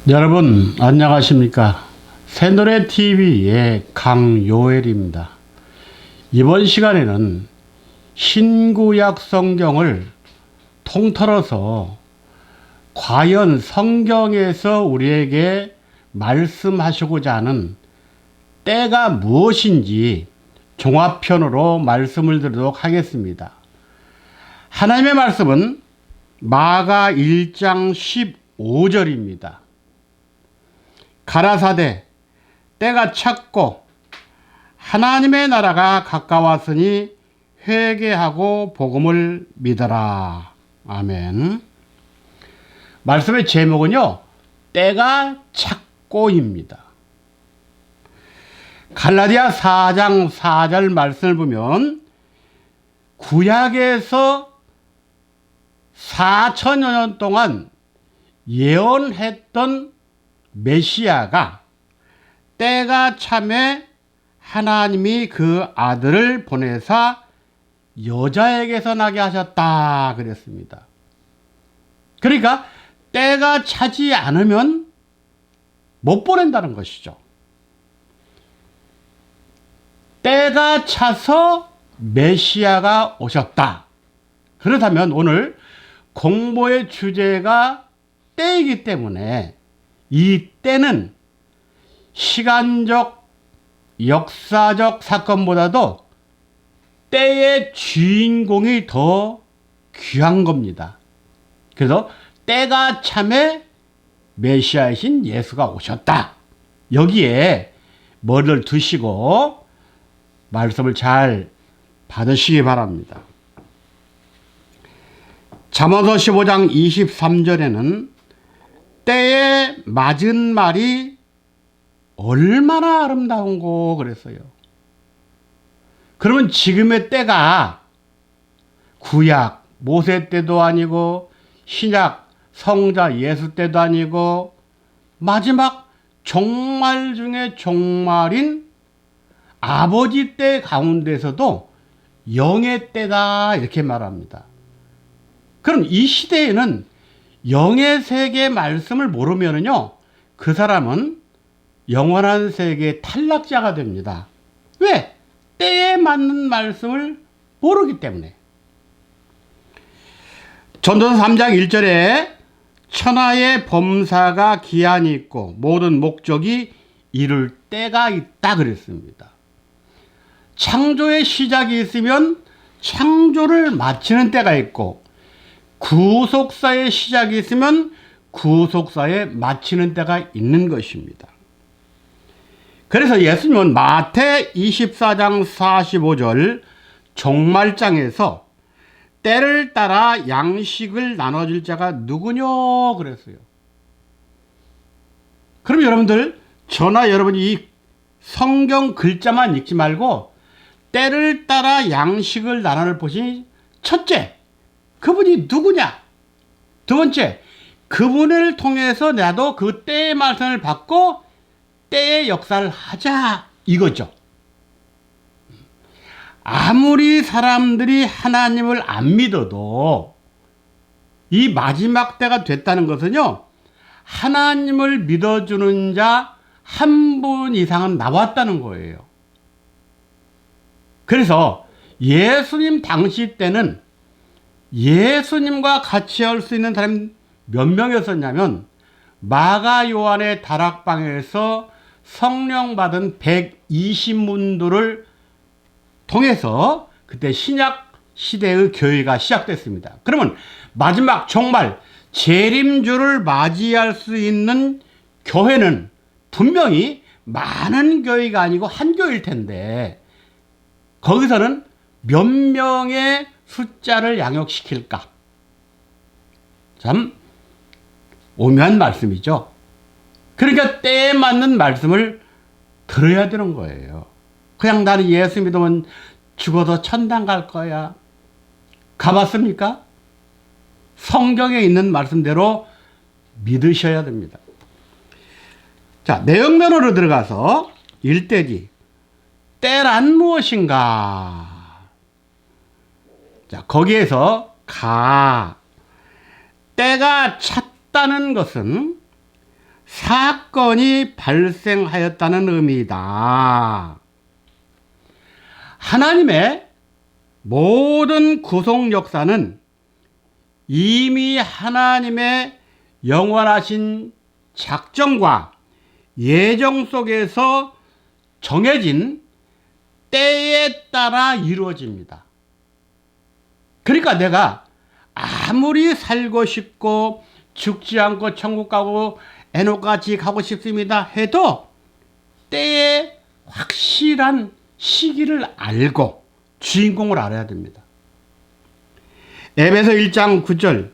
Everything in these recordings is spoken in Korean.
여러분 안녕하십니까? 새노래TV의 강요엘입니다. 이번 시간에는 신구약 성경을 통틀어서 과연 성경에서 우리에게 말씀하시고자 하는 때가 무엇인지 종합편으로 말씀을 드리도록 하겠습니다. 하나님의 말씀은 마가 1장 15절입니다. 가라사대 때가 찼고 하나님의 나라가 가까웠으니 회개하고 복음을 믿어라. 아멘. 말씀의 제목은요, 때가 찼고입니다. 갈라디아 4장 4절 말씀을 보면 구약에서 4천여 년 동안 예언했던 메시아가 때가 참에 하나님이 그 아들을 보내사 여자에게서 나게 하셨다 그랬습니다. 그러니까 때가 차지 않으면 못 보낸다는 것이죠. 때가 차서 메시아가 오셨다. 그렇다면 오늘 공부의 주제가 때이기 때문에 이 때는 시간적, 역사적 사건보다도 때의 주인공이 더 귀한 겁니다. 그래서 때가 참에 메시아이신 예수가 오셨다. 여기에 머리를 두시고 말씀을 잘 받으시기 바랍니다. 잠언서 15장 23절에는 때에 맞은 말이 얼마나 아름다운고 그랬어요. 그러면 지금의 때가 구약 모세 때도 아니고 신약 성자 예수 때도 아니고 마지막 종말 중에 종말인 아버지 때 가운데서도 영의 때다 이렇게 말합니다. 그럼 이 시대에는 영의 세계 말씀을 모르면은요, 그 사람은 영원한 세계의 탈락자가 됩니다. 왜? 때에 맞는 말씀을 모르기 때문에. 전도서 3장 1절에 천하의 범사가 기한이 있고 모든 목적이 이룰 때가 있다 그랬습니다. 창조의 시작이 있으면 창조를 마치는 때가 있고 구속사의 시작이 있으면 구속사의 마치는 때가 있는 것입니다. 그래서 예수님은 마태 24장 45절 종말장에서 때를 따라 양식을 나눠줄 자가 누구뇨 그랬어요. 그럼 여러분들 저나 여러분이 이 성경 글자만 읽지 말고 때를 따라 양식을 나눠를 보시니 첫째, 그분이 누구냐? 두 번째, 그분을 통해서 나도 그 때의 말씀을 받고 때의 역사를 하자 이거죠. 아무리 사람들이 하나님을 안 믿어도 이 마지막 때가 됐다는 것은요, 하나님을 믿어주는 자 한 분 이상은 나왔다는 거예요. 그래서 예수님 당시 때는 예수님과 같이 할 수 있는 사람이 몇 명이었었냐면 마가 요한의 다락방에서 성령 받은 120문도를 통해서 그때 신약 시대의 교회가 시작됐습니다. 그러면 마지막 정말 재림주를 맞이할 수 있는 교회는 분명히 많은 교회가 아니고 한 교회일 텐데 거기서는 몇 명의 숫자를 양육시킬까? 참 오묘한 말씀이죠. 그러니까 때에 맞는 말씀을 들어야 되는 거예요. 그냥 나는 예수 믿으면 죽어도 천당 갈 거야. 가봤습니까? 성경에 있는 말씀대로 믿으셔야 됩니다. 자, 내용면으로 들어가서 일대기 때란 무엇인가? 자, 거기에서 때가 찼다는 것은 사건이 발생하였다는 의미이다. 하나님의 모든 구속 역사는 이미 하나님의 영원하신 작정과 예정 속에서 정해진 때에 따라 이루어집니다. 그러니까 내가 아무리 살고 싶고 죽지 않고 천국 가고 에녹같이 가고 싶습니다 해도 때의 확실한 시기를 알고 주인공을 알아야 됩니다. 에베소 1장 9절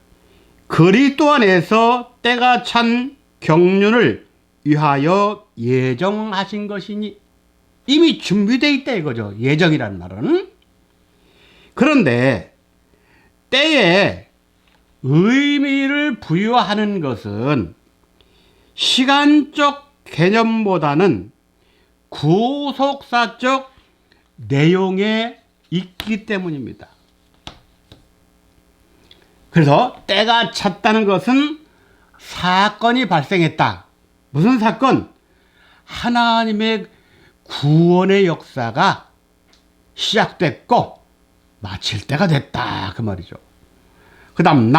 그리스도 안에서 때가 찬 경륜을 위하여 예정하신 것이니 이미 준비되어 있다 이거죠. 예정이라는 말은. 그런데 때에 의미를 부여하는 것은 시간적 개념보다는 구속사적 내용에 있기 때문입니다. 그래서 때가 찼다는 것은 사건이 발생했다. 무슨 사건? 하나님의 구원의 역사가 시작됐고 마칠 때가 됐다 그 말이죠. 그 다음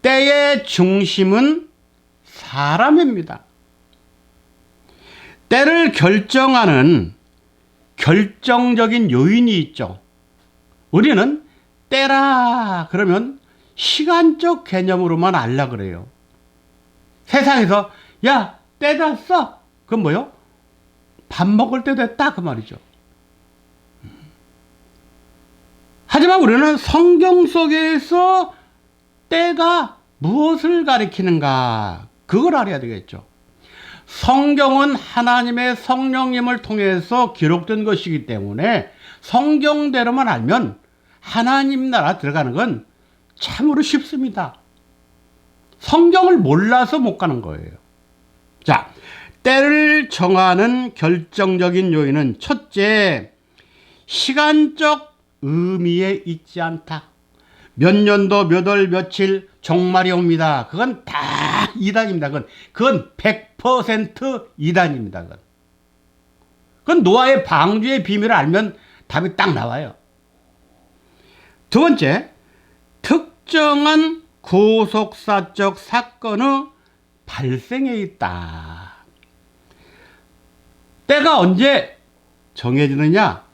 때의 중심은 사람입니다. 때를 결정하는 결정적인 요인이 있죠. 우리는 때라 그러면 시간적 개념으로만 알라 그래요. 세상에서 야 때 됐어 그건 뭐요? 밥 먹을 때 됐다 그 말이죠. 하지만 우리는 성경 속에서 때가 무엇을 가리키는가 그걸 알아야 되겠죠. 성경은 하나님의 성령님을 통해서 기록된 것이기 때문에 성경대로만 알면 하나님 나라 들어가는 건 참으로 쉽습니다. 성경을 몰라서 못 가는 거예요. 자, 때를 정하는 결정적인 요인은 첫째, 시간적 의미에 있지 않다. 몇 년도 몇 월 며칠 종말이 옵니다. 그건 다 이단입니다. 그건 100% 이단입니다. 그건 노아의 방주의 비밀을 알면 답이 딱 나와요. 두 번째, 특정한 구속사적 사건의 발생에 있다. 때가 언제 정해지느냐?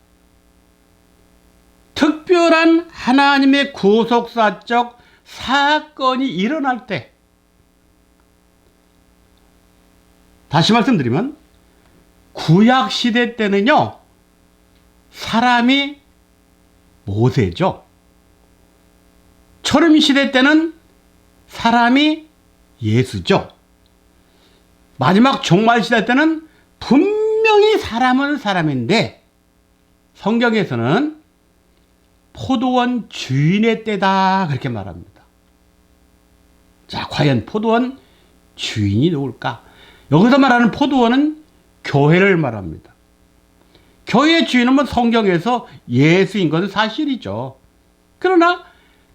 특별한 하나님의 구속사적 사건이 일어날 때. 다시 말씀드리면 구약시대 때는요 사람이 모세죠. 초림시대 때는 사람이 예수죠. 마지막 종말시대 때는 분명히 사람은 사람인데 성경에서는 포도원 주인의 때다 그렇게 말합니다. 자, 과연 포도원 주인이 누굴까? 여기서 말하는 포도원은 교회를 말합니다. 교회의 주인은 뭐 성경에서 예수인 것은 사실이죠. 그러나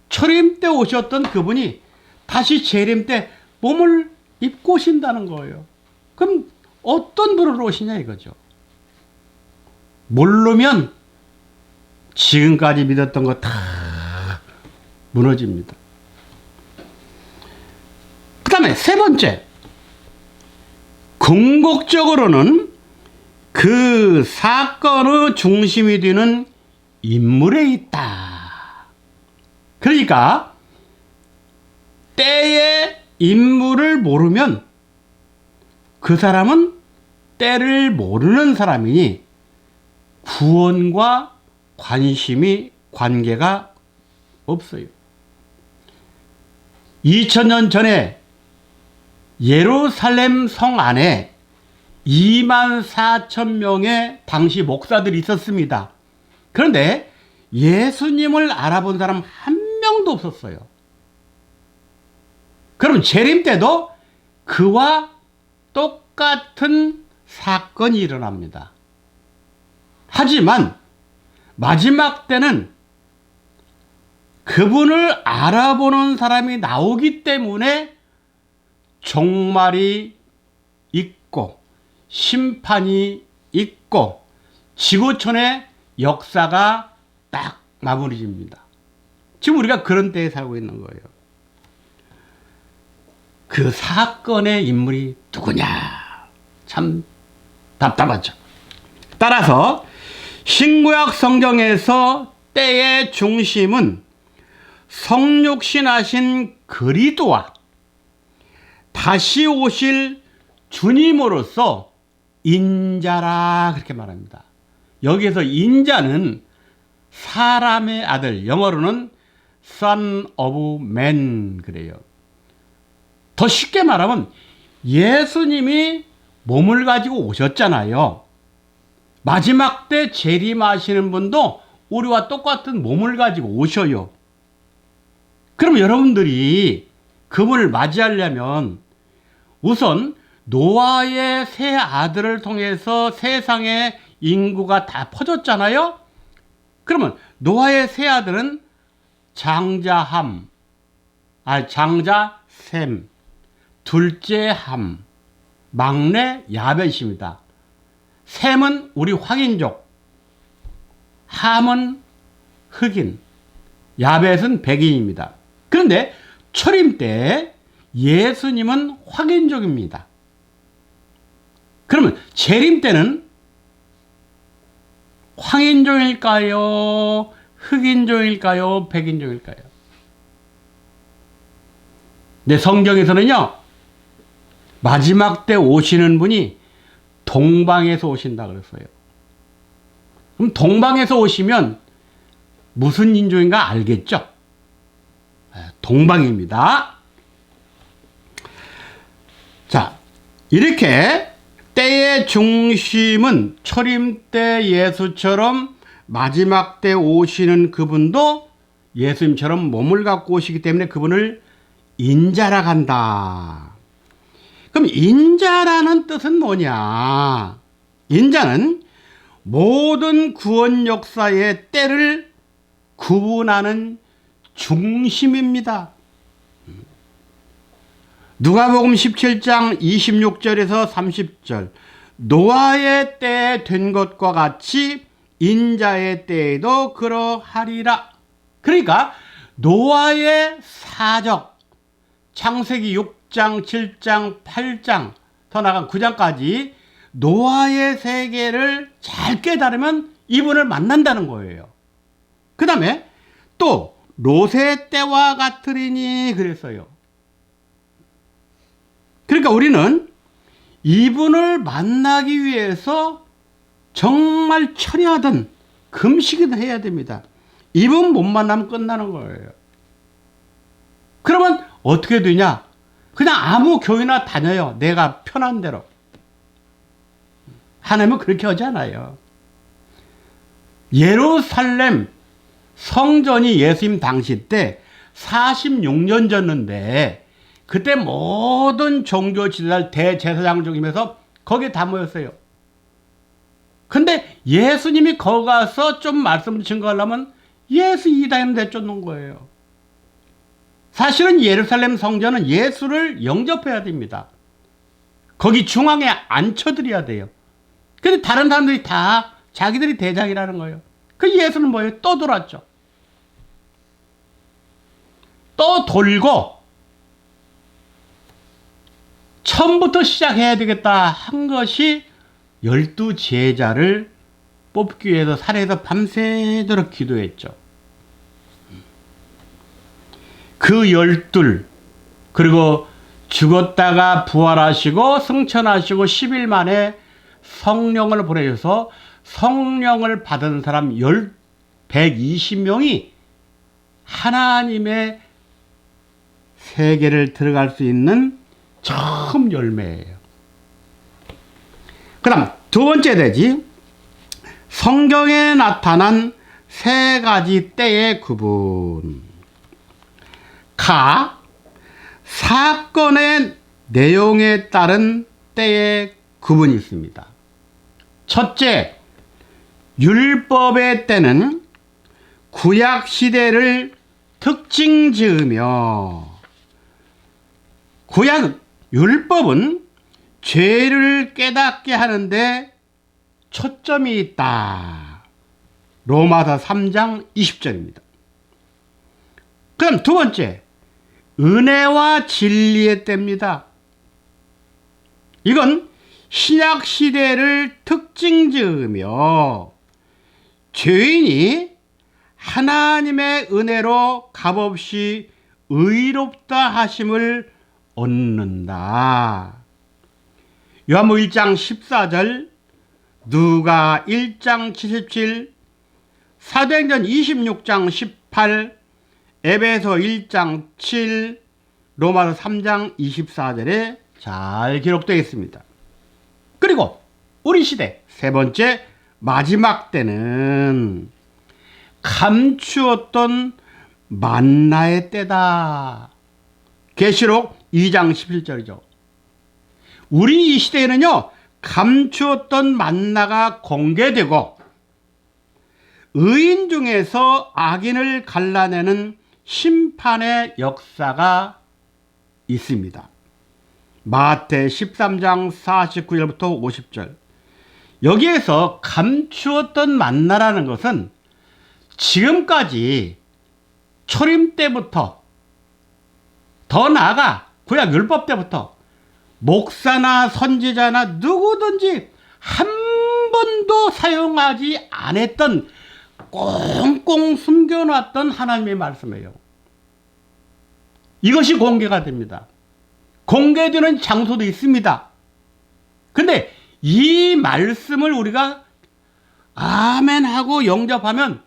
초림 때 오셨던 그분이 다시 재림 때 몸을 입고 오신다는 거예요. 그럼 어떤 분으로 오시냐 이거죠. 모르면 지금까지 믿었던 거 다 무너집니다. 그 다음에 세 번째, 궁극적으로는 그 사건의 중심이 되는 인물에 있다. 그러니까 때의 인물을 모르면 그 사람은 때를 모르는 사람이니 구원과 관계가 없어요. 2000년 전에 예루살렘 성 안에 24,000명의 당시 목사들이 있었습니다. 그런데 예수님을 알아본 사람 한 명도 없었어요. 그럼 재림 때도 그와 똑같은 사건이 일어납니다. 하지만 마지막 때는 그분을 알아보는 사람이 나오기 때문에 종말이 있고 심판이 있고 지구촌의 역사가 딱 마무리집니다. 지금 우리가 그런 때에 살고 있는 거예요. 그 사건의 인물이 누구냐? 참 답답하죠. 따라서 신구약 성경에서 때의 중심은 성육신하신 그리스도와 다시 오실 주님으로서 인자라 그렇게 말합니다. 여기에서 인자는 사람의 아들, 영어로는 Son of Man 그래요. 더 쉽게 말하면 예수님이 몸을 가지고 오셨잖아요. 마지막 때 재림하시는 분도 우리와 똑같은 몸을 가지고 오셔요. 그럼 여러분들이 그분을 맞이하려면 우선 노아의 세 아들을 통해서 세상의 인구가 다 퍼졌잖아요. 그러면 노아의 세 아들은 장자 셈, 둘째 함, 막내 야벳입니다. 셈은 우리 확인족, 함은 흑인, 야벳은 백인입니다. 그런데 초림 때 예수님은 확인족입니다. 그러면 재림 때는 황인족일까요? 흑인족일까요? 백인족일까요? 네, 성경에서는요, 마지막 때 오시는 분이 동방에서 오신다 그랬어요. 그럼 동방에서 오시면 무슨 인종인가 알겠죠? 동방입니다. 자, 이렇게 때의 중심은 초림 때 예수처럼 마지막 때 오시는 그분도 예수님처럼 몸을 갖고 오시기 때문에 그분을 인자라 한다. 그럼 인자라는 뜻은 뭐냐? 인자는 모든 구원 역사의 때를 구분하는 중심입니다. 누가복음 17장 26절에서 30절 노아의 때에 된 것과 같이 인자의 때에도 그러하리라. 그러니까 노아의 사적 창세기 6장 7장 8장 더 나아간 9장까지 노아의 세계를 잘 깨달으면 이분을 만난다는 거예요. 그 다음에 또 롯의 때와 같으리니 그랬어요. 그러니까 우리는 이분을 만나기 위해서 정말 철야든 금식이든 해야 됩니다. 이분 못 만나면 끝나는 거예요. 그러면 어떻게 되냐? 그냥 아무 교회나 다녀요. 내가 편한 대로. 하나님은 그렇게 하지 않아요. 예루살렘 성전이 예수님 당시 때 46년 전인데 그때 모든 종교 지도자들 대제사장 중에서 거기에 다 모였어요. 근데 예수님이 거기 가서 좀 말씀을 증거하려면 예수 이단을 내쫓는 거예요. 사실은 예루살렘 성전은 예수를 영접해야 됩니다. 거기 중앙에 앉혀드려야 돼요. 근데 다른 사람들이 다 자기들이 대장이라는 거예요. 그 예수는 뭐예요? 또 돌았죠. 또 돌고 처음부터 시작해야 되겠다 한 것이 12 제자를 뽑기 위해서 산에서 밤새도록 기도했죠. 그 12 그리고 죽었다가 부활하시고 승천하시고 10일 만에 성령을 보내셔서 성령을 받은 사람 120명이 하나님의 세계를 들어갈 수 있는 처음 열매예요. 그 다음 두 번째 되지. 성경에 나타난 세 가지 때의 구분. 사건의 내용에 따른 때의 구분이 있습니다. 첫째, 율법의 때는 구약 시대를 특징 지으며 구약 율법은 죄를 깨닫게 하는데 초점이 있다. 로마서 3장 20절입니다. 그럼 두 번째, 은혜와 진리의 때입니다. 이건 신약 시대를 특징 지으며 죄인이 하나님의 은혜로 값없이 의롭다 하심을 얻는다. 요한복음 1장 14절, 누가 1장 77, 사도행전 26장 18, 에베소 1장 7, 로마서 3장 24절에 잘 기록되어 있습니다. 그리고 우리 시대 세 번째, 마지막 때는 감추었던 만나의 때다. 계시록 2장 11절이죠. 우리 이 시대에는요, 감추었던 만나가 공개되고 의인 중에서 악인을 갈라내는 심판의 역사가 있습니다. 마태 13장 49절부터 50절. 여기에서 감추었던 만나라는 것은 지금까지 초림 때부터, 더 나아가 구약 율법 때부터 목사나 선지자나 누구든지 한 번도 사용하지 않았던, 꽁꽁 숨겨놨던 하나님의 말씀이에요. 이것이 공개가 됩니다. 공개되는 장소도 있습니다. 근데 이 말씀을 우리가 아멘 하고 영접하면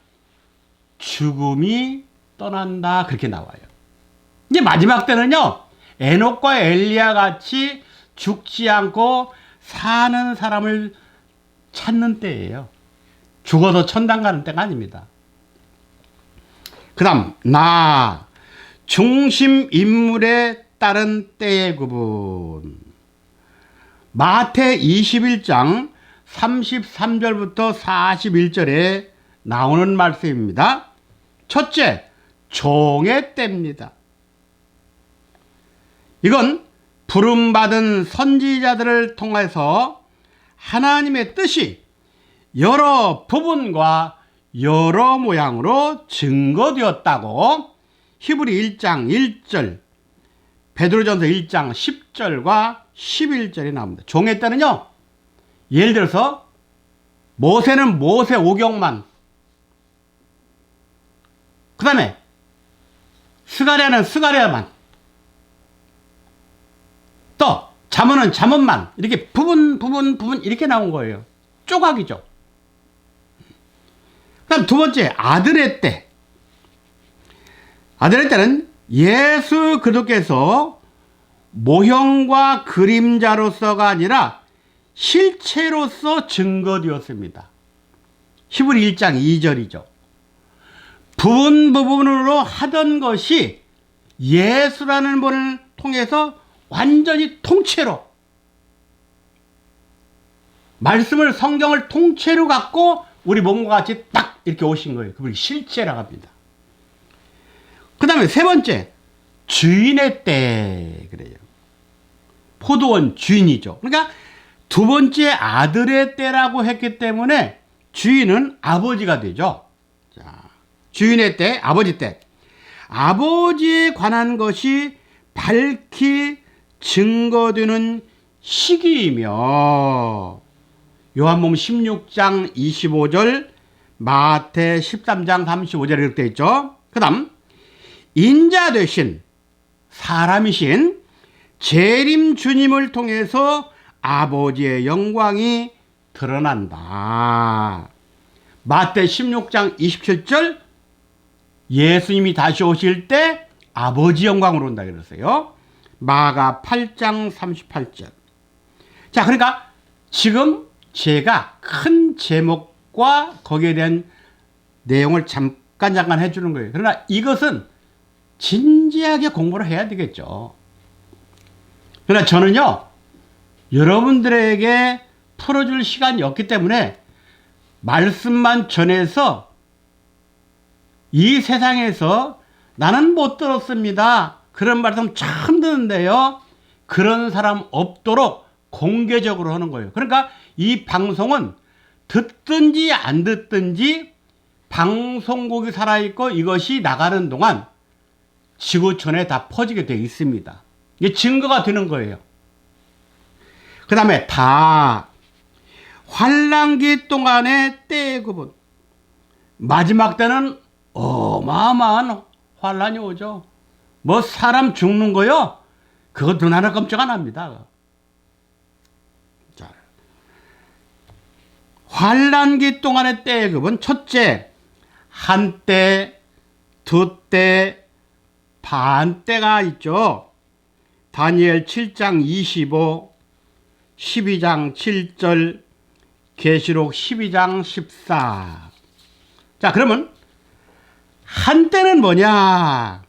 죽음이 떠난다, 그렇게 나와요. 이제 마지막 때는요, 에녹과 엘리야 같이 죽지 않고 사는 사람을 찾는 때예요. 죽어서 천당 가는 때가 아닙니다. 그 다음, 나 중심 인물에 따른 때의 구분. 마태 21장 33절부터 41절에 나오는 말씀입니다. 첫째, 종의 때입니다. 이건 부름받은 선지자들을 통해서 하나님의 뜻이 여러 부분과 여러 모양으로 증거되었다고 히브리 1장 1절, 베드로전서 1장 10절과 11절이 나옵니다. 종의 때는요, 예를 들어서 모세는 모세 오경만, 그 다음에 스가랴는 스가랴만, 또 잠언은 잠언만, 이렇게 부분 이렇게 나온 거예요. 조각이죠. 그 다음 두 번째, 아들의 때. 아들의 때는 예수 그리스도께서 모형과 그림자로서가 아니라 실체로서 증거되었습니다. 히브리 1장 2절이죠. 부분으로 하던 것이 예수라는 분을 통해서 완전히 통째로, 말씀을, 성경을 통째로 갖고 우리 몸과 같이 딱 이렇게 오신 거예요. 그분이 실체라고 합니다. 그 다음에 세 번째, 주인의 때 그래요. 포도원 주인이죠. 그러니까 두 번째 아들의 때라고 했기 때문에 주인은 아버지가 되죠. 자, 주인의 때, 아버지 때. 아버지에 관한 것이 밝히 증거되는 시기이며, 요한복음 16장 25절, 마태 13장 35절에 이렇게 되어 있죠. 그 다음, 인자 되신, 사람이신 재림 주님을 통해서 아버지의 영광이 드러난다. 마태 16장 27절, 예수님이 다시 오실 때 아버지 영광으로 온다 그랬어요. 마가 8장 38절. 자, 그러니까 지금 제가 큰 제목과 거기에 대한 내용을 잠깐 해주는 거예요. 그러나 이것은 진지하게 공부를 해야 되겠죠. 그러나 저는요, 여러분들에게 풀어줄 시간이 없기 때문에 말씀만 전해서 이 세상에서 나는 못 들었습니다, 그런 말씀 처음 듣는데요, 그런 사람 없도록 공개적으로 하는 거예요. 그러니까 이 방송은 듣든지 안 듣든지 방송국이 살아있고 이것이 나가는 동안 지구촌에 다 퍼지게 되어 있습니다. 이게 증거가 되는 거예요. 그 다음에 다 환란기 동안의 때의 구분. 마지막 때는 어마어마한 환란이 오죠. 뭐 사람 죽는 거요? 그거 눈 하나 깜짝 안 합니다. 자, 환란기 동안의 때의 급은 첫째, 한때, 두때, 반때가 있죠. 다니엘 7장 25, 12장 7절, 계시록 12장 14. 자, 그러면 한때는 뭐냐?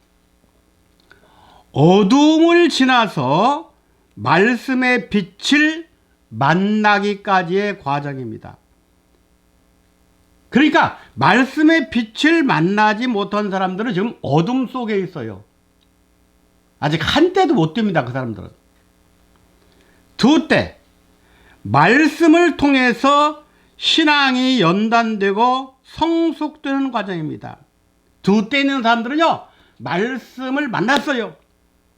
어둠을 지나서 말씀의 빛을 만나기까지의 과정입니다. 그러니까 말씀의 빛을 만나지 못한 사람들은 지금 어둠 속에 있어요. 아직 한때도 못 됩니다. 그 사람들은. 두때, 말씀을 통해서 신앙이 연단되고 성숙되는 과정입니다. 두때 있는 사람들은요, 말씀을 만났어요.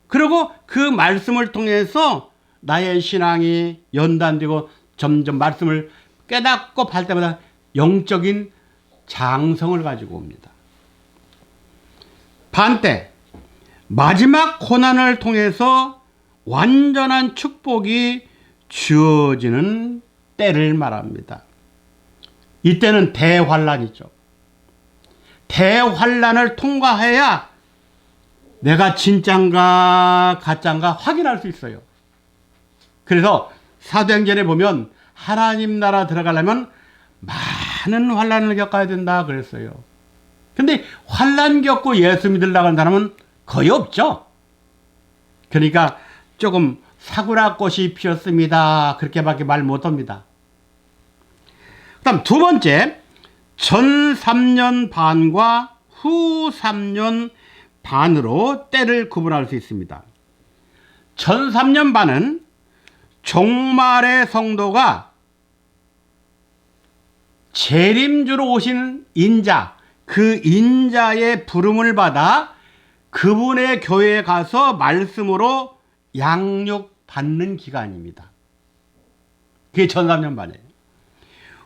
그리고 그 말씀을 통해서 나의 신앙이 연단되고 점점 말씀을 깨닫고 할 때마다 영적인 장성을 가지고 옵니다. 반때, 마지막 고난을 통해서 완전한 축복이 주어지는 때를 말합니다. 이때는 대환란이죠. 대환란을 통과해야 내가 진짠가 가짠가 확인할 수 있어요. 그래서 사도행전에 보면 하나님 나라 들어가려면 많은 환란을 겪어야 된다 그랬어요. 근데 환란 겪고 예수 믿으려고 하는 사람은 거의 없죠. 그러니까 조금 사구라꽃이 피었습니다. 그렇게밖에 말 못합니다. 그 다음 두 번째, 전 3년 반과 후 3년 반으로 때를 구분할 수 있습니다. 전 3년 반은 종말의 성도가 재림주로 오신 인자, 그 인자의 부름을 받아 그분의 교회에 가서 말씀으로 양육받는 기간입니다. 그게 전 3년 반이에요.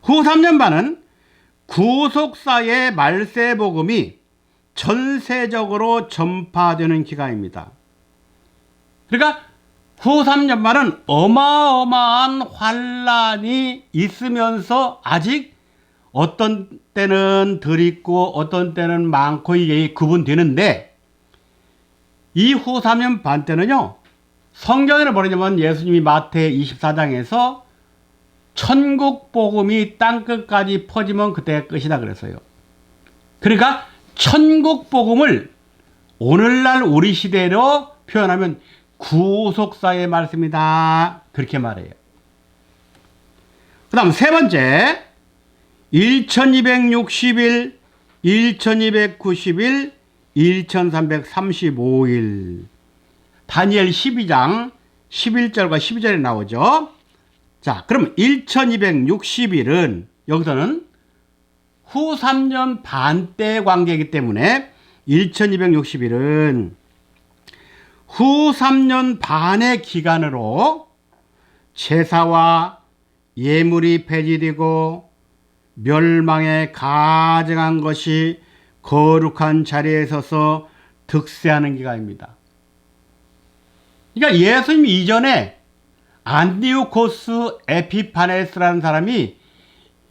후 3년 반은 구속사의 말세복음이 전세적으로 전파되는 기간입니다. 그러니까 후 3년 반은 어마어마한 환란이 있으면서 아직 어떤 때는 덜 있고 어떤 때는 많고 이게 구분되는데, 이 후 3년 반 때는요, 성경에는 뭐냐면 예수님이 마태 24장에서 천국 복음이 땅끝까지 퍼지면 그때가 끝이다 그랬어요. 그러니까 천국 복음을 오늘날 우리 시대로 표현하면 구속사의 말씀이다 그렇게 말해요. 그 다음 세 번째, 1260일, 1290일, 1335일. 다니엘 12장 11절과 12절에 나오죠. 자, 그럼 1260일은 여기서는 후 3년 반 때 관계이기 때문에 1260일은 후 3년 반의 기간으로 제사와 예물이 폐지되고 멸망에 가증한 것이 거룩한 자리에 서서 득세하는 기간입니다. 그러니까 예수님 이전에 안디오코스 에피파네스라는 사람이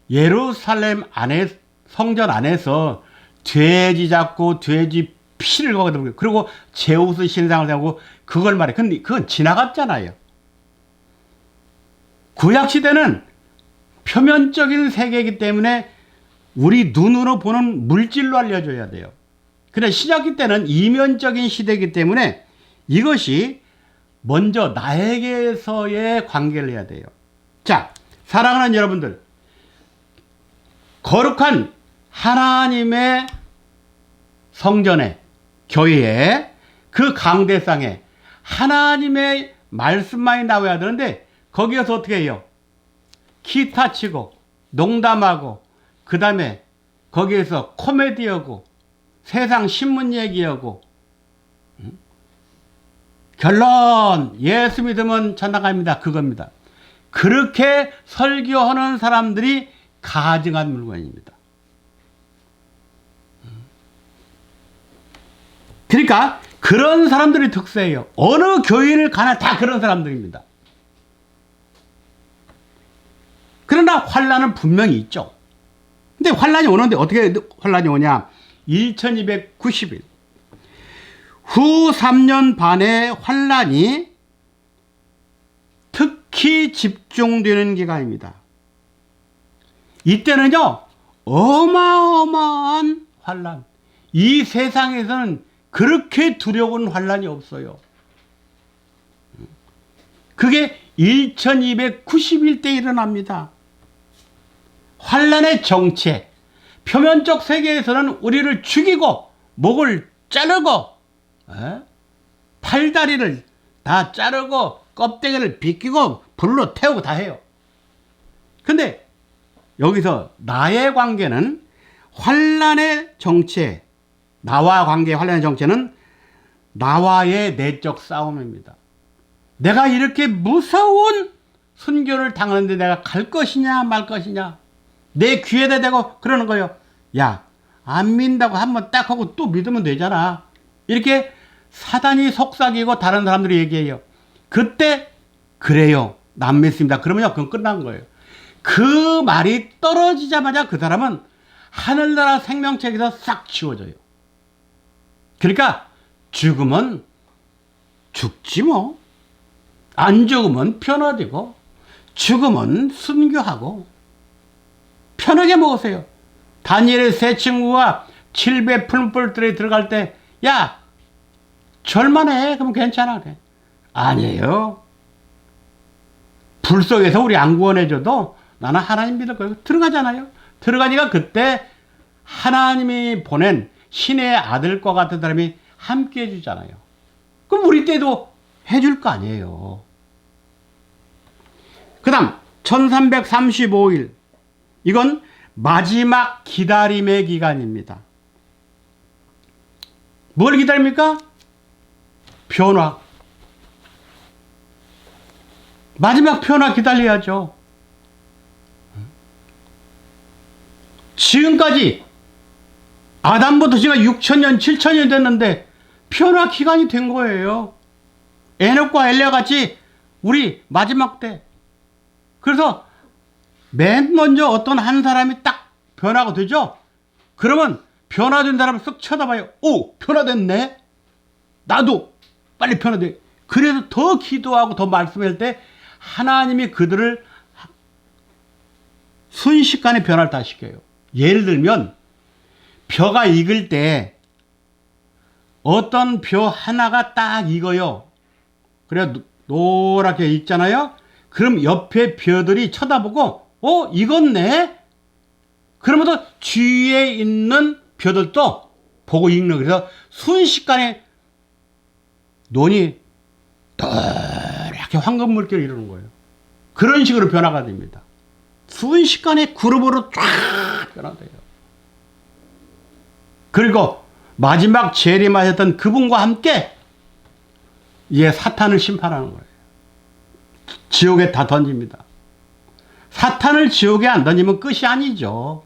예루살렘 안에, 성전 안에서 돼지 잡고 돼지 피를 거거든요. 그리고 제우스 신상을 세우고 그걸 말해. 근데 그건 지나갔잖아요. 구약시대는 표면적인 세계이기 때문에 우리 눈으로 보는 물질로 알려줘야 돼요. 근데 신약기 때는 이면적인 시대이기 때문에 이것이 먼저 나에게서의 관계를 해야 돼요. 자, 사랑하는 여러분들, 거룩한 하나님의 성전에, 교회에, 그 강대상에 하나님의 말씀만이 나와야 되는데 거기에서 어떻게 해요? 기타 치고 농담하고 그 다음에 거기에서 코미디하고 세상 신문 얘기하고 결론 예수 믿으면 천당 갑니다. 그겁니다. 그렇게 설교하는 사람들이 가증한 물건입니다. 그러니까 그런 사람들이 특세예요. 어느 교회를 가나 다 그런 사람들입니다. 그러나 환란은 분명히 있죠. 근데 환란이 오는데 어떻게 환란이 오냐? 1290일 후 3년 반의 환란이 특히 집중되는 기간입니다. 이때는요 어마어마한 환란, 이 세상에서는 그렇게 두려운 환란이 없어요. 그게 1290일 때 일어납니다. 환란의 정체, 표면적 세계에서는 우리를 죽이고 목을 자르고 팔다리를 다 자르고 껍데기를 벗기고 불로 태우고 다 해요. 근데 여기서 나의 관계는 환란의 정체, 나와 관계의 환란의 정체는 나와의 내적 싸움입니다. 내가 이렇게 무서운 순교를 당하는데 내가 갈 것이냐 말 것이냐, 내 귀에다 대고 그러는 거예요. 야, 안 믿는다고 한번 딱 하고 또 믿으면 되잖아. 이렇게 사단이 속삭이고 다른 사람들이 얘기해요. 그때 그래요, 난 믿습니다. 그러면요 그건 끝난 거예요. 그 말이 떨어지자마자 그 사람은 하늘나라 생명책에서 싹 지워져요. 그러니까 죽으면 죽지 뭐, 안 죽으면 편어되고, 죽으면 순교하고 편하게 먹으세요. 다니엘의 세 친구가 7배 풀뿔들에 들어갈 때 야 절만해 그러면 괜찮아 그래. 아니에요. 불 속에서 우리 안 구원해줘도 나는 하나님 믿을 거예요. 들어가잖아요. 들어가니까 그때 하나님이 보낸 신의 아들과 같은 사람이 함께 해주잖아요. 그럼 우리 때도 해줄 거 아니에요. 그 다음 1335일, 이건 마지막 기다림의 기간입니다. 뭘 기다립니까? 변화. 마지막 변화 기다려야죠. 지금까지 아담부터 지금 6천년 7천년 됐는데 변화 기간이 된 거예요. 에녹과 엘리야 같이 우리 마지막 때. 그래서 맨 먼저 어떤 한 사람이 딱 변화가 되죠. 그러면 변화된 사람을 쓱 쳐다봐요. 오, 변화됐네. 나도 빨리 변화돼. 그래서 더 기도하고 더 말씀할 때 하나님이 그들을 순식간에 변화를 다 시켜요. 예를 들면 벼가 익을 때 어떤 벼 하나가 딱 익어요. 그래 노랗게 익잖아요. 그럼 옆에 벼들이 쳐다보고 익었네. 그러면서 주위에 있는 벼들도 보고 익는. 그래서 순식간에 논이 노랗게 황금 물결이 이루는 거예요. 그런 식으로 변화가 됩니다. 순식간에 그룹으로 쫙 변화돼요. 그리고 마지막 재림하셨던 그분과 함께 이제 사탄을 심판하는 거예요. 지옥에 다 던집니다. 사탄을 지옥에 안 던지면 끝이 아니죠.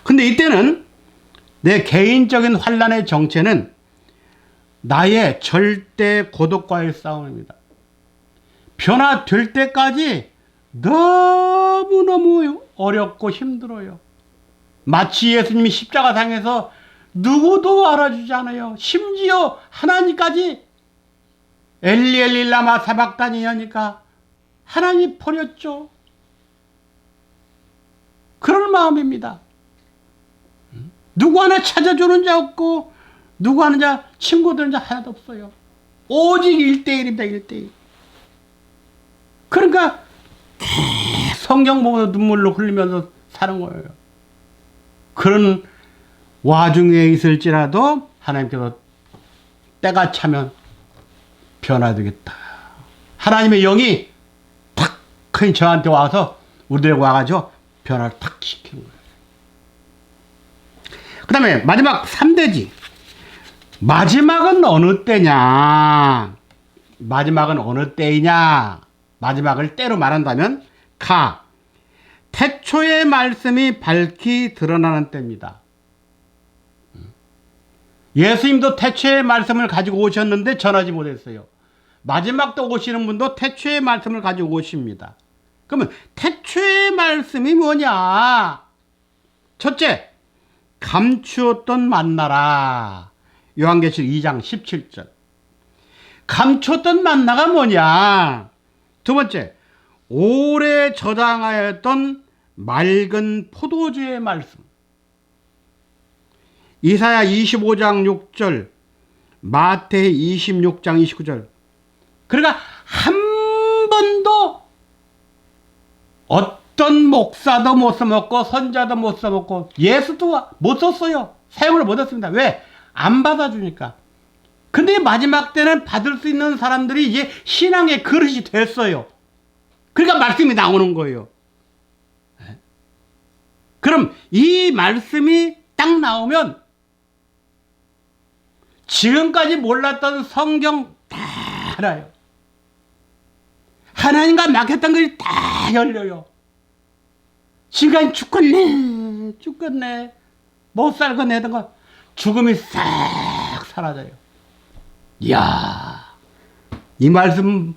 근데 이때는 내 개인적인 환란의 정체는 나의 절대 고독과의 싸움입니다. 변화될 때까지 너무너무 어렵고 힘들어요. 마치 예수님이 십자가상에서 누구도 알아주지 않아요. 심지어 하나님까지 엘리 엘리 라마 사박다니 하니까 하나님 버렸죠. 그런 마음입니다. 누구 하나 찾아주는 자 없고 누구 하는 자 친구들은 자 하나도 없어요. 오직 1대1입니다. 1대1. 그러니까 성경 보면서 눈물로 흘리면서 사는 거예요. 그런 와중에 있을지라도 하나님께서 때가 차면 변화되겠다. 하나님의 영이 탁 저한테 와서 우리들에게 와가지고 변화를 탁 시키는 거예요. 그 다음에 마지막 3대지. 마지막은 어느 때냐? 마지막은 어느 때이냐? 마지막을 때로 말한다면 태초의 말씀이 밝히 드러나는 때입니다. 예수님도 태초의 말씀을 가지고 오셨는데 전하지 못했어요. 마지막 때 오시는 분도 태초의 말씀을 가지고 오십니다. 그러면 태초의 말씀이 뭐냐? 첫째, 감추었던 만나라. 요한계시록 2장 17절. 감추었던 만나가 뭐냐? 두 번째, 오래 저장하였던 맑은 포도주의 말씀. 이사야 25장 6절, 마태해 26장 29절. 그러니까 한 번도 어떤 목사도 못 써먹고 선자도 못 써먹고 예수도 못 썼어요. 사용을 못 했습니다. 왜? 안 받아주니까. 근데 마지막 때는 받을 수 있는 사람들이 이제 신앙의 그릇이 됐어요. 그러니까 말씀이 나오는 거예요. 그럼 이 말씀이 딱 나오면 지금까지 몰랐던 성경 다 알아요. 하나님과 막혔던 것이 다 열려요. 지금까지 죽겠네 못 살고 내던 거 죽음이 싹 사라져요. 이야, 이 말씀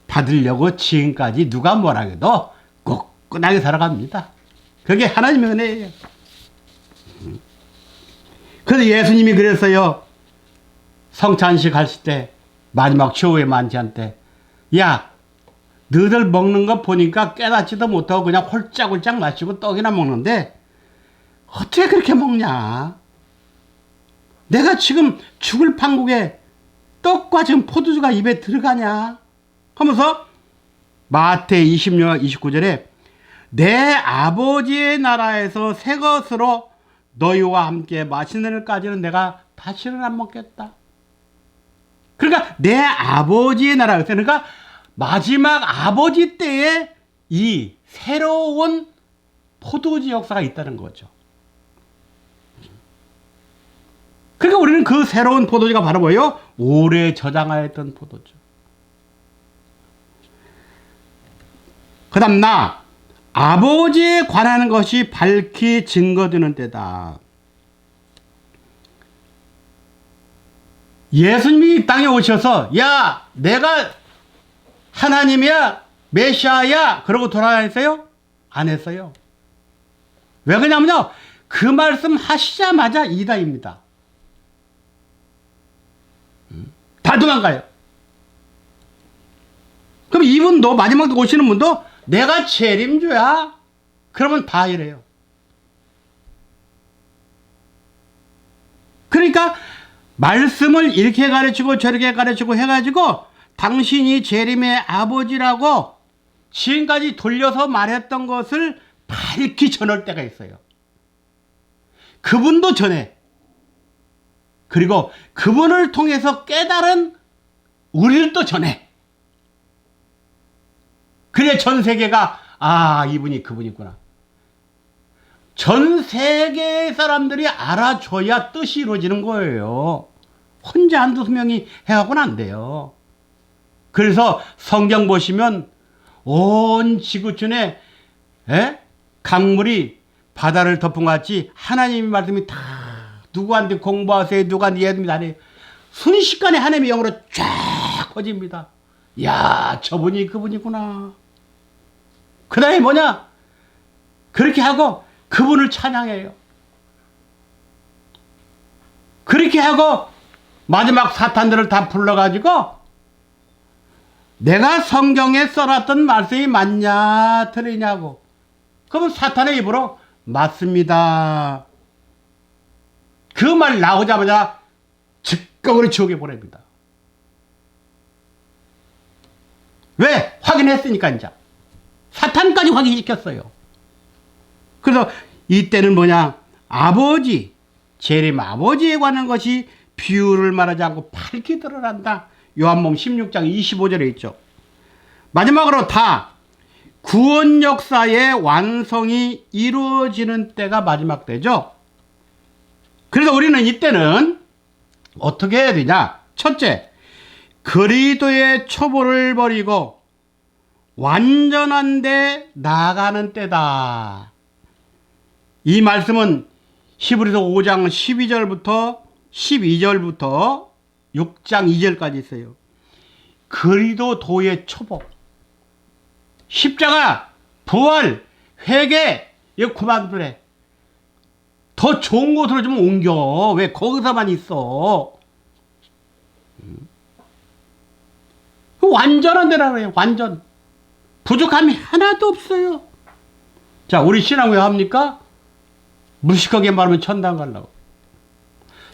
받으려고 지금까지 누가 뭐라 해도 꿋꿋하게 살아갑니다. 그게 하나님의 은혜예요. 그래서 예수님이 그랬어요. 성찬식 하실 때 마지막 최후의 만찬 때, 야, 너희들 먹는 거 보니까 깨닫지도 못하고 그냥 홀짝홀짝 마시고 떡이나 먹는데 어떻게 그렇게 먹냐? 내가 지금 죽을 판국에 떡과 지금 포도주가 입에 들어가냐? 하면서 마태 26, 29절에 내 아버지의 나라에서 새 것으로 너희와 함께 마시는 날까지는 내가 다시는 안 먹겠다. 그러니까 내 아버지의 나라, 그러니까 마지막 아버지 때에 이 새로운 포도주 역사가 있다는 거죠. 그러니까 우리는 그 새로운 포도주가 바로 뭐예요? 오래 저장하였던 포도주. 그 다음 아버지에 관한 것이 밝히 증거되는 때다. 예수님이 이 땅에 오셔서 야, 내가 하나님이야, 메시아야 그러고 돌아다녔어요? 안 했어요. 왜 그러냐면요, 그 말씀 하시자마자 이다입니다. 다 도망가요. 그럼 이분도 마지막에 오시는 분도 내가 재림주야 그러면 다 이래요. 그러니까 말씀을 이렇게 가르치고 저렇게 가르치고 해가지고 당신이 재림의 아버지라고 지금까지 돌려서 말했던 것을 밝히 전할 때가 있어요. 그분도 전해. 그리고 그분을 통해서 깨달은 우리를 또 전해. 그래 전 세계가 이분이 그분이구나. 전 세계 사람들이 알아줘야 뜻이 이루어지는 거예요. 혼자 한두 명이 해갖고는 안 돼요. 그래서 성경 보시면 온 지구촌에 강물이 바다를 덮은 것 같이 하나님의 말씀이 다 누구한테 공부하세요, 누구한테 예언입니다 안 해요. 순식간에 하나님의 영으로 쫙 퍼집니다. 야, 저분이 그분이구나. 그 다음에 뭐냐? 그렇게 하고 그분을 찬양해요. 그렇게 하고 마지막 사탄들을 다 불러가지고 내가 성경에 써놨던 말씀이 맞냐 틀리냐고. 그러면 사탄의 입으로 맞습니다. 그 말 나오자마자 즉각으로 지옥에 보냅니다. 왜? 확인했으니까 이제. 사탄까지 확인시켰어요. 그래서 이때는 뭐냐? 아버지, 재림 아버지에 관한 것이 비유를 말하지 않고 밝게 드러난다. 요한복음 16장 25절에 있죠. 마지막으로 다 구원 역사의 완성이 이루어지는 때가 마지막 때죠. 그래서 우리는 이때는 어떻게 해야 되냐? 첫째, 그리스도의 초보를 버리고 완전한 데 나아가는 때다. 이 말씀은 히브리서 5장 12절부터 6장 2절까지 있어요. 그리스도 도의 초보, 십자가, 부활, 회개, 이거 그만두래. 더 좋은 곳으로 좀 옮겨. 왜 거기서만 있어? 완전한 데라 그래요. 완전. 부족함이 하나도 없어요. 자, 우리 신앙 왜 합니까? 무식하게 말하면 천당 가려고.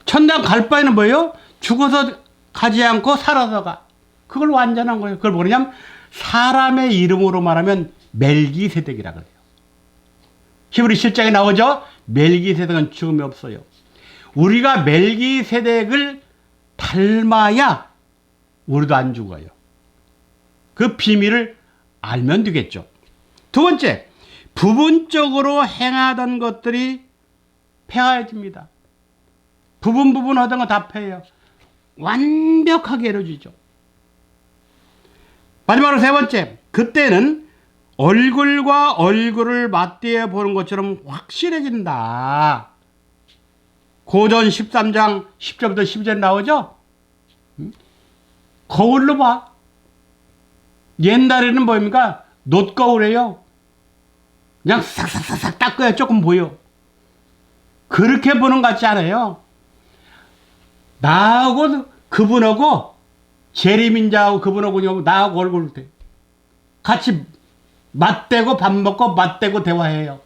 천당 갈 바에는 뭐예요? 죽어서 가지 않고 살아서 가. 그걸 완전한 거예요. 그걸 뭐냐면 사람의 이름으로 말하면 멜기세덱이라 그래요. 히브리 7장에 나오죠? 멜기세덱은 죽음이 없어요. 우리가 멜기세덱을 닮아야 우리도 안 죽어요. 그 비밀을 알면 되겠죠. 두 번째, 부분적으로 행하던 것들이 폐하여집니다. 부분 하던 거 다 폐해요. 완벽하게 이루어지죠. 마지막으로 세 번째, 그때는 얼굴과 얼굴을 맞대어 보는 것처럼 확실해진다. 고전 13장 10절부터 12절 나오죠? 거울로 봐. 옛날에는 뭐입니까? 놋거울이에요. 그냥 싹싹싹싹 닦아야 조금 보여. 그렇게 보는 것 같지 않아요? 나하고 그분하고 재림인자하고 그분하고 나하고 얼굴 대 같이 맞대고 밥 먹고 맞대고 대화해요.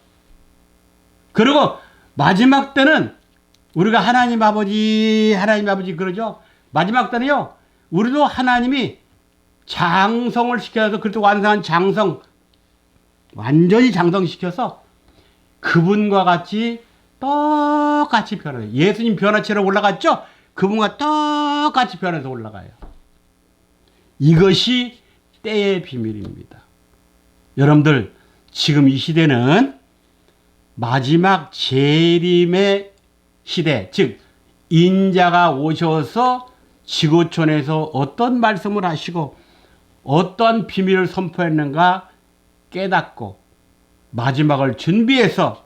그리고 마지막 때는 우리가 하나님 아버지 그러죠. 마지막 때는요, 우리도 하나님이 장성을 시켜서, 그래도 완성한 장성, 완전히 장성시켜서 그분과 같이 똑같이 변해요. 예수님 변화체로 올라갔죠? 그분과 똑같이 변해서 올라가요. 이것이 때의 비밀입니다. 여러분들, 지금 이 시대는 마지막 재림의 시대, 즉 인자가 오셔서 지구촌에서 어떤 말씀을 하시고 어떤 비밀을 선포했는가 깨닫고 마지막을 준비해서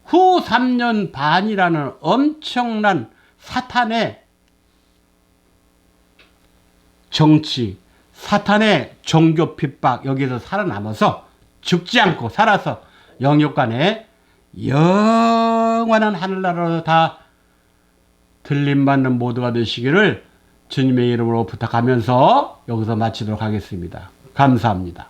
후 3년 반이라는 엄청난 사탄의 정치, 사탄의 종교 핍박, 여기서 살아남아서 죽지 않고 살아서 영육간에 영원한 하늘나라로 다 들림받는 모두가 되시기를 주님의 이름으로 부탁하면서 여기서 마치도록 하겠습니다. 감사합니다.